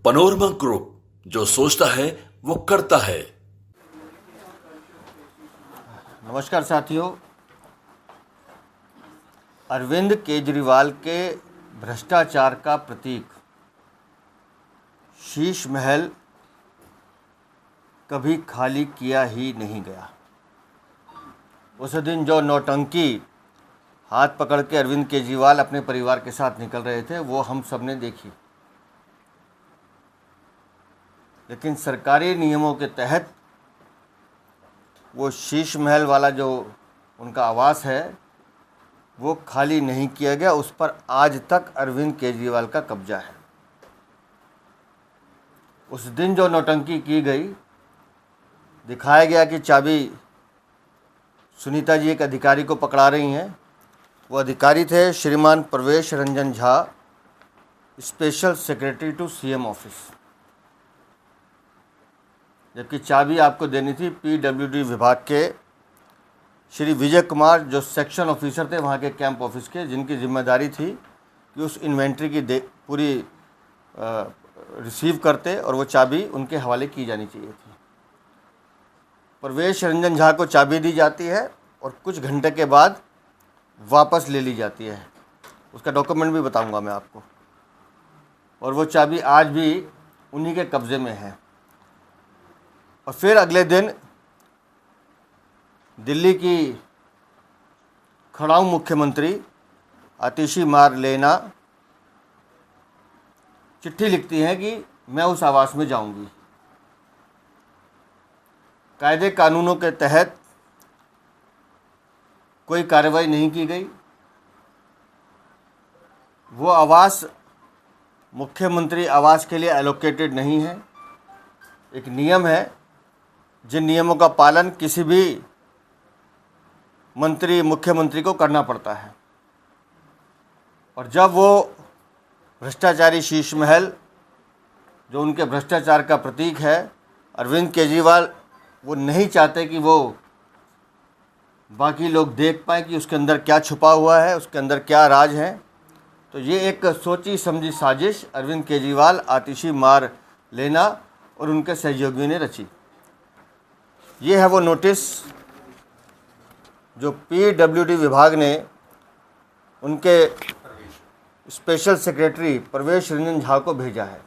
Panorama group, जो सोचता है वो करता है। नमस्कार साथियों, अरविंद केजरीवाल के भ्रष्टाचार का प्रतीक शीश महल कभी खाली किया ही नहीं गया। उस दिन जो नौटंकी हाथ पकड़ के अरविंद केजरीवाल अपने परिवार के साथ निकल रहे थे वो हम सब ने देखी, लेकिन सरकारी नियमों के तहत वो शीश महल वाला जो उनका आवास है वो खाली नहीं किया गया। उस पर आज तक अरविंद केजरीवाल का कब्जा है। उस दिन जो नौटंकी की गई, दिखाया गया कि चाबी सुनीता जी एक अधिकारी को पकड़ा रही हैं। वो अधिकारी थे श्रीमान Pravesh Ranjan Jha, special secretary to CM office, जबकि चाबी आपको देनी थी पीडब्ल्यूडी विभाग के श्री विजय कुमार, जो सेक्शन ऑफिसर थे वहाँ के कैंप ऑफिस के, जिनकी जिम्मेदारी थी कि उस इन्वेंट्री की पूरी रिसीव करते और वो चाबी उनके हवाले की जानी चाहिए थी। प्रवेश रंजन झा को चाबी दी जाती है और कुछ घंटे के बाद वापस ले ली जाती है। उसका डॉक्यूमेंट भी बताऊंगा मैं आपको। और वो चाबी आज भी उन्हीं के कब्ज़े में है। और फिर अगले दिन दिल्ली की खड़ाऊ मुख्यमंत्री आतिशी मार लेना चिट्ठी लिखती हैं कि मैं उस आवास में जाऊंगी। कायदे कानूनों के तहत कोई कार्रवाई नहीं की गई। वो आवास मुख्यमंत्री आवास के लिए एलोकेटेड नहीं है। एक नियम है, जिन नियमों का पालन किसी भी मुख्यमंत्री को करना पड़ता है। और जब वो भ्रष्टाचारी शीश महल, जो उनके भ्रष्टाचार का प्रतीक है, अरविंद केजरीवाल वो नहीं चाहते कि वो बाकी लोग देख पाएँ कि उसके अंदर क्या छुपा हुआ है, उसके अंदर क्या राज है। तो ये एक सोची समझी साजिश अरविंद केजरीवाल, आतिशी मार लेना और उनके सहयोगियों ने रची। ये है वो नोटिस जो पीडब्ल्यूडी विभाग ने उनके स्पेशल सेक्रेटरी प्रवेश रंजन झा को भेजा है।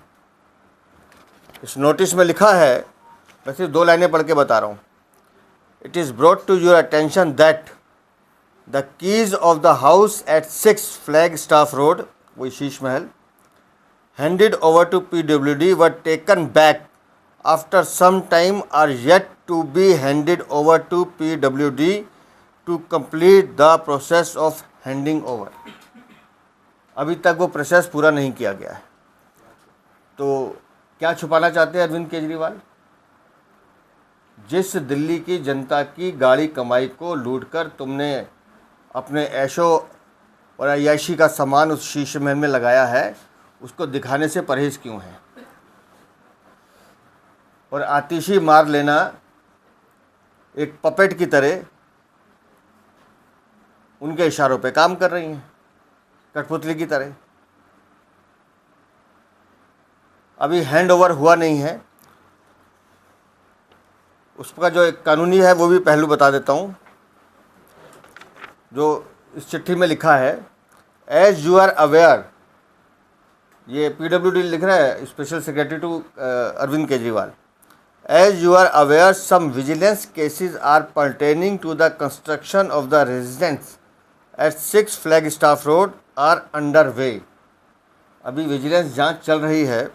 इस नोटिस में लिखा है, मैं सिर्फ 2 लाइनें पढ़ के बता रहा हूँ। It is brought to your attention that the keys of the house at 6 flag staff road, वही Sheesh Mahal, handed over to PWD were taken back after some time are yet to be handed over to PWD to complete the process of handing over. अभी तक वो process पूरा नहीं किया गया है। तो क्या छुपाना चाहते हैं अरविंद केजरीवाल? जिस दिल्ली की जनता की गाड़ी कमाई को लूटकर तुमने अपने ऐशो और अय्याशी का सामान उस शीश महल में लगाया है, उसको दिखाने से परहेज क्यों है? और आतिशी मार लेना एक पपेट की तरह उनके इशारों पे काम कर रही हैं, कठपुतली की तरह। अभी हैंड ओवर हुआ नहीं है। उसका जो एक कानूनी है वो भी पहलू बता देता हूँ, जो इस चिट्ठी में लिखा है। एज यू आर अवेयर, ये पीडब्ल्यूडी लिख रहा है, special secretary to Arvind Kejriwal. As you are aware, some vigilance cases are pertaining to the construction of the residence at 6 flag staff road are under way. अभी विजिलेंस जांच चल रही है।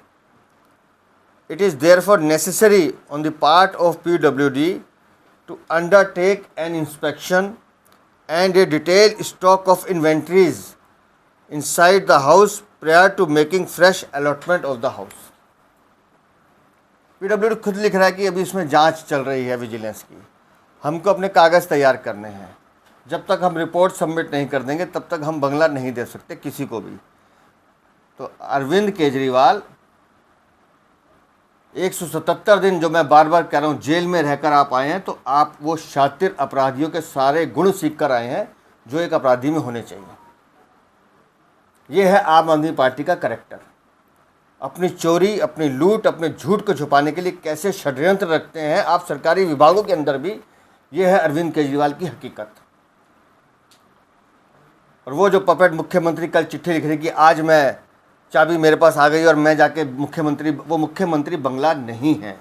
It is therefore necessary on the part of PWD to undertake an inspection and a detailed stock of inventories inside the house prior to making fresh allotment of the house. PWD खुद लिख रहा है कि अभी इसमें जांच चल रही है विजिलेंस की। हमको अपने कागज़ तैयार करने हैं। जब तक हम रिपोर्ट सबमिट नहीं कर देंगे तब तक हम बंगला नहीं दे सकते किसी को भी। तो अरविंद केजरीवाल 177 दिन, जो मैं बार बार कह रहा हूँ, जेल में रहकर आप आए हैं, तो आप वो शातिर अपराधियों के सारे गुण सीख कर आए हैं जो एक अपराधी में होने चाहिए। ये है आम आदमी पार्टी का करैक्टर। अपनी चोरी, अपनी लूट, अपने झूठ को छुपाने के लिए कैसे षड्यंत्र रखते हैं आप सरकारी विभागों के अंदर भी, ये है अरविंद केजरीवाल की हकीकत। और वो जो पपेट मुख्यमंत्री कल चिट्ठी लिख रही कि आज मैं, चाबी मेरे पास आ गई और मैं जाके मुख्यमंत्री, वो मुख्यमंत्री बंगला नहीं है।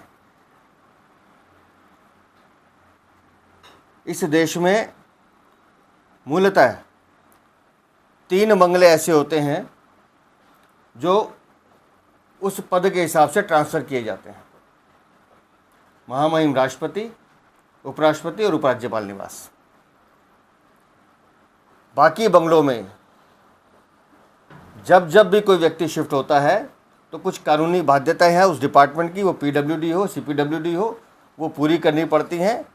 इस देश में मूलतः 3 बंगले ऐसे होते हैं जो उस पद के हिसाब से ट्रांसफ़र किए जाते हैं, महामहिम राष्ट्रपति, उपराष्ट्रपति और उपराज्यपाल निवास। बाकी बंगलों में जब जब भी कोई व्यक्ति शिफ्ट होता है तो कुछ कानूनी बाध्यताएं हैं उस डिपार्टमेंट की, वो पीडब्ल्यूडी हो, सीपीडब्ल्यूडी हो, वो पूरी करनी पड़ती हैं।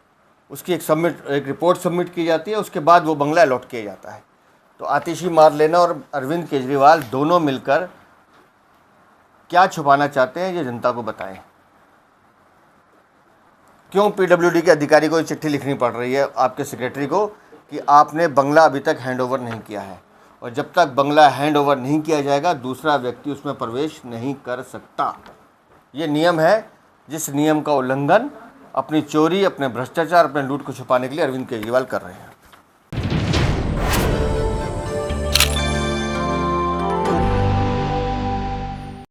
उसकी एक रिपोर्ट सबमिट की जाती है, उसके बाद वो बंगला अलॉट किया जाता है। तो आतिशी मार लेना और अरविंद केजरीवाल दोनों मिलकर क्या छुपाना चाहते हैं, ये जनता को बताएं। क्यों पीडब्ल्यूडी के अधिकारी को चिट्ठी लिखनी पड़ रही है आपके सेक्रेटरी को कि आपने बंगला अभी तक हैंडओवर नहीं किया है, और जब तक बंगला हैंडओवर नहीं किया जाएगा दूसरा व्यक्ति उसमें प्रवेश नहीं कर सकता। ये नियम है, जिस नियम का उल्लंघन अपनी चोरी, अपने भ्रष्टाचार, अपने लूट को छुपाने के लिए अरविंद केजरीवाल कर रहे हैं।